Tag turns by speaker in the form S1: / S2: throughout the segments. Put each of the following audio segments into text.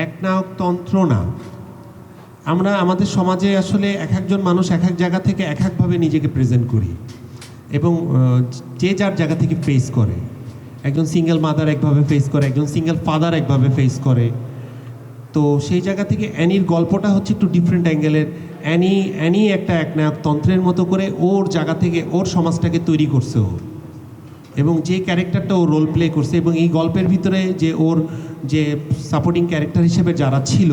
S1: একনায়কতন্ত্র না। আমরা আমাদের সমাজে আসলে এক একজন মানুষ এক এক জায়গা থেকে এক একভাবে নিজেকে প্রেজেন্ট করি এবং যে যার জায়গা থেকে ফেস করে। একজন সিঙ্গেল মাদার একভাবে ফেস করে, একজন সিঙ্গেল ফাদার একভাবে ফেস করে। তো সেই জায়গা থেকে অ্যানির গল্পটা হচ্ছে একটু ডিফারেন্ট অ্যাঙ্গেলের। অ্যানি একটা একনায়কতন্ত্রের মতো করে ওর জায়গা থেকে ওর সমাজটাকে তৈরি করছে ও, এবং যে ক্যারেক্টারটা ও রোল প্লে করছে, এবং এই গল্পের ভিতরে যে ওর যে সাপোর্টিং ক্যারেক্টার হিসেবে যারা ছিল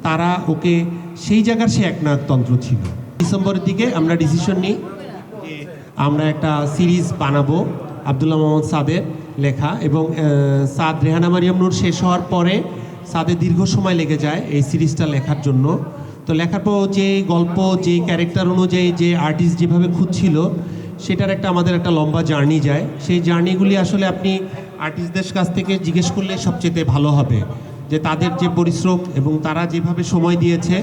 S1: তারা ওকে সেই জায়গার সে একনায়কতন্ত্র ছিল। ডিসেম্বরের দিকে আমরা ডিসিশন নিই যে আমরা একটা সিরিজ বানাবো, আব্দুল্লাহ মোহাম্মদ সাদের লেখা, এবং সাদ রেহানা মারিয়াম নূর শেষ হওয়ার পরে সাদের দীর্ঘ সময় লেগে যায় এই সিরিজটা লেখার জন্য। তো লেখার পর যে গল্প, যে ক্যারেক্টার অনুযায়ী যে আর্টিস্ট যেভাবে খুঁজছিল, সেটার একটা আমাদের একটা লম্বা জার্নি যায়। সেই জার্নিগুলি আসলে আপনি আর্টিস্টদের কাছ থেকে জিজ্ঞেস করলে সবচেয়ে ভালো হবে, যে তাদের যে পরিশ্রম এবং তারা যেভাবে সময় দিয়েছে,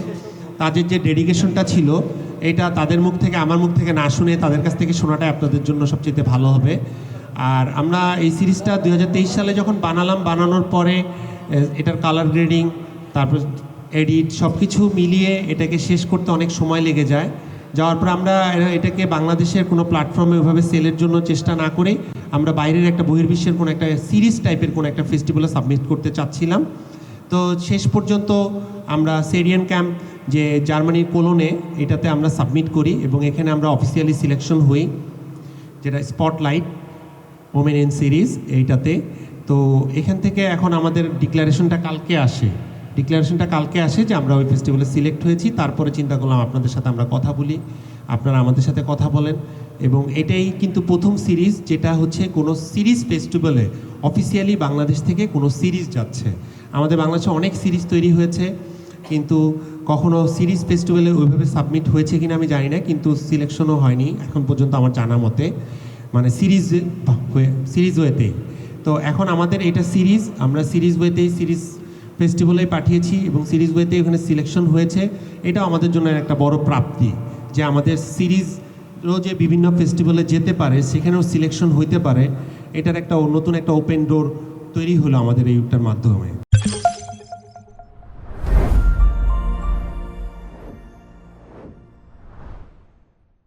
S1: তাদের যে ডেডিকেশনটা ছিল, এটা তাদের মুখ থেকে আমার মুখ থেকে না শুনে তাদের কাছ থেকে শোনাটাই আপনাদের জন্য সবচেয়ে ভালো হবে। আর আমরা এই সিরিজটা 2023 সালে যখন বানানোর পরে এটার কালার গ্রেডিং, তারপর এডিট, সব কিছু মিলিয়ে এটাকে শেষ করতে অনেক সময় লেগে যায়। যাওয়ার পর আমরা এটাকে বাংলাদেশের কোনো প্ল্যাটফর্মে ওইভাবে সেলের জন্য চেষ্টা না করে আমরা বাইরের একটা বহির্বিশ্বের কোনো একটা সিরিজ টাইপের কোনো একটা ফেস্টিভ্যালে সাবমিট করতে চাচ্ছিলাম। তো শেষ পর্যন্ত আমরা সেরিয়ান ক্যাম্প, যে জার্মানির কোলনে, এটাতে আমরা সাবমিট করি এবং এখানে আমরা অফিসিয়ালি সিলেকশন হই, যেটা স্পটলাইট ওমেন ইন সিরিজ এইটাতে। তো এখান থেকে এখন আমাদের ডিক্লারেশনটা কালকে আসে যে আমরা ওই ফেস্টিভ্যালে সিলেক্ট হয়েছি। তারপরে চিন্তা করলাম আপনাদের সাথে আমরা কথা বলি, আপনারা আমাদের সাথে কথা বলেন। এবং এটাই কিন্তু প্রথম সিরিজ যেটা হচ্ছে কোনো সিরিজ ফেস্টিভ্যালে অফিসিয়ালি বাংলাদেশ থেকে কোনো সিরিজ যাচ্ছে। আমাদের বাংলাদেশে অনেক সিরিজ তৈরি হয়েছে, কিন্তু কখনো সিরিজ ফেস্টিভ্যালে ওইভাবে সাবমিট হয়েছে কিনা আমি জানি না, কিন্তু সিলেকশনও হয়নি এখন পর্যন্ত আমার জানা মতে, মানে সিরিজ ওয়েতেই। তো এখন আমাদের এটা সিরিজ, আমরা সিরিজ ওয়েতেই সিরিজ ফেস্টিভ্যালে পাঠিয়েছি এবং সিরিজ ওয়েতে ওখানে সিলেকশন হয়েছে। এটাও আমাদের জন্য একটা বড় প্রাপ্তি যে আমাদের সিরিজও যে বিভিন্ন ফেস্টিভ্যালে যেতে পারে, সেখানেও সিলেকশন হইতে পারে। এটার একটা নতুন একটা ওপেন ডোর তৈরি হলো আমাদের এইটার মাধ্যমে।